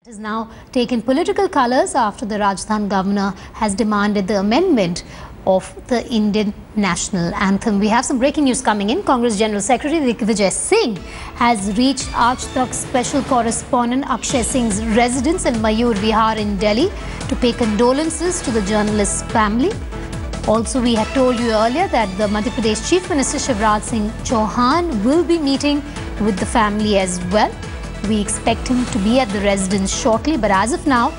It has now taken political colours after the Rajasthan governor has demanded the amendment of the Indian national anthem. We have some breaking news coming in. Congress General Secretary Digvijaya Singh has reached Aaj Tak special correspondent Akshay Singh's residence in Mayur Vihar in Delhi to pay condolences to the journalist's family. Also, we had told you earlier that the Madhya Pradesh Chief Minister Shivraj Singh Chauhan will be meeting with the family as well. We expect him to be at the residence shortly, but as of now,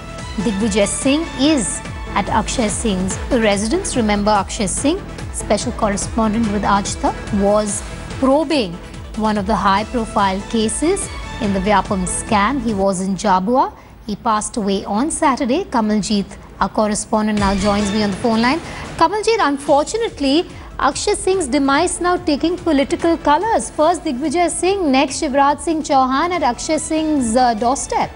Digvijaya Singh is at Akshay Singh's residence. Remember, Akshay Singh, special correspondent with Aaj Tak, was probing one of the high-profile cases in the Vyapam scam. He was in Jabua. He passed away on Saturday. Kamaljeet, our correspondent, now joins me on the phone line. Kamaljeet, unfortunately, Akshay Singh's demise now taking political colours. First Digvijaya Singh, next Shivraj Singh Chauhan at Akshay Singh's doorstep.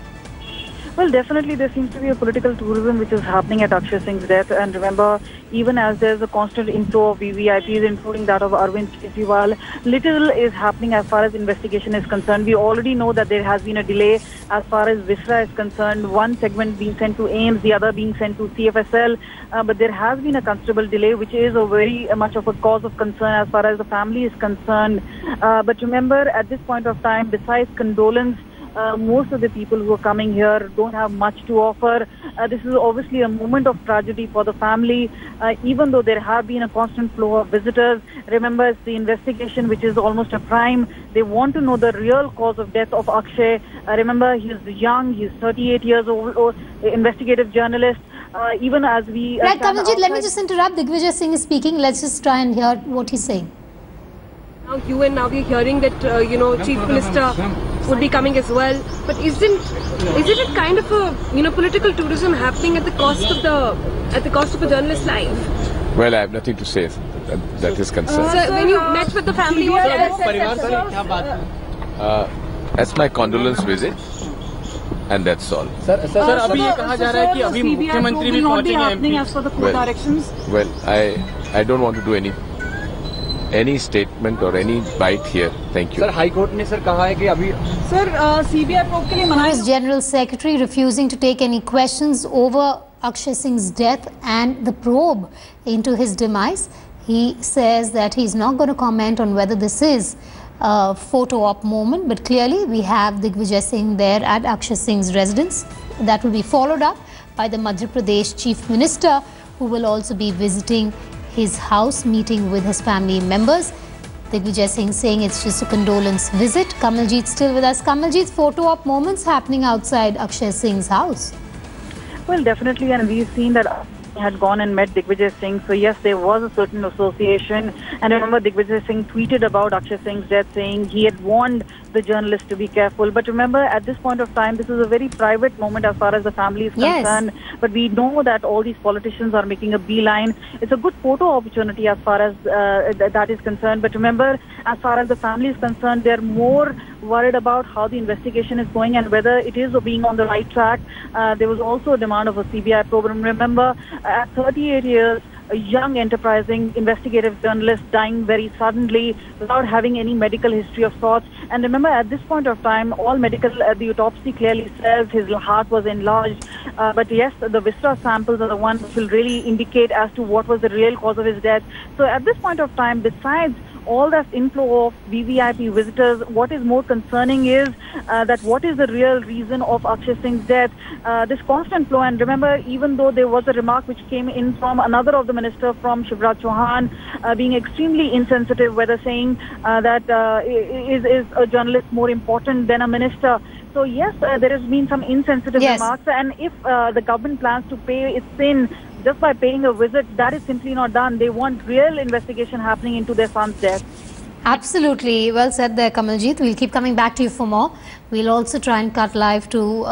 Well, definitely there seems to be a political tourism which is happening at Akshay Singh's death. And remember, even as there's a constant inflow of VVIPs, including that of Arvind Kejriwal, little is happening as far as investigation is concerned. We already know that there has been a delay as far as Visra is concerned. One segment being sent to AIMS, the other being sent to CFSL. But there has been a considerable delay, which is a very much of a cause of concern as far as the family is concerned. But remember, at this point of time, besides condolence, most of the people who are coming here don't have much to offer. This is obviously a moment of tragedy for the family, even though there have been a constant flow of visitors. Remember, it's the investigation which is almost a crime. They want to know the real cause of death of Akshay. Remember, he's young, he's 38 years old, investigative journalist. Even as we... Right, Kamaljeet, let me just interrupt. Digvijaya Singh is speaking. Let's just try and hear what he's saying. Now we're hearing that Chief Minister would be coming as well. But isn't it kind of a political tourism happening at the cost of a journalist's life? Well, I have nothing to say that is concerned. So when you met with the family, what that's my condolence visit, and that's all. Sir, अभी ये कहा जा रहा है कि अभी मुख्यमंत्री भी पहुंचेंगे as for the court directions. Well, I don't want to do any statement or any bite here. Thank you. Sir, High Court ने सर कहा है कि अभी CBI probe के लिए मना Congress General Secretary refusing to take any questions over Akshay Singh's death and the probe into his demise. He says that he's not going to comment on whether this is a photo op moment, but clearly we have Digvijaya Singh there at Akshay Singh's residence. That will be followed up by the Madhya Pradesh Chief Minister, who will also be visiting his house, meeting with his family members. Digvijaya Singh saying it's just a condolence visit. Kamaljeet still with us. Kamaljeet, photo op moments happening outside Akshay Singh's house. Well, definitely, and we've seen that had gone and met Digvijaya Singh. So yes, there was a certain association. And remember, Digvijaya Singh tweeted about Akshay Singh's death, saying he had warned the journalist to be careful. But remember, at this point of time, this is a very private moment as far as the family is concerned. But we know that all these politicians are making a beeline. It's a good photo opportunity as far as that is concerned. But remember, as far as the family is concerned, they're more worried about how the investigation is going and whether it is being on the right track. There was also a demand of a CBI program. Remember, at 38 years, a young, enterprising, investigative journalist dying very suddenly without having any medical history of sorts. And remember, at this point of time, all medical, the autopsy clearly says his heart was enlarged. But yes, the Visra samples are the ones which will really indicate as to what was the real cause of his death. So at this point of time, besides all that inflow of VVIP visitors, what is more concerning is that what is the real reason of Akshay Singh's death? This constant flow, and remember, even though there was a remark which came in from another of the minister, from Shivraj Chauhan, being extremely insensitive, whether saying that is a journalist more important than a minister? So yes, there has been some insensitive remarks, and if the government plans to pay its sin just by paying a visit, that is simply not done. They want real investigation happening into their son's death. Absolutely. Well said there, Kamaljeet. We'll keep coming back to you for more. We'll also try and cut live to...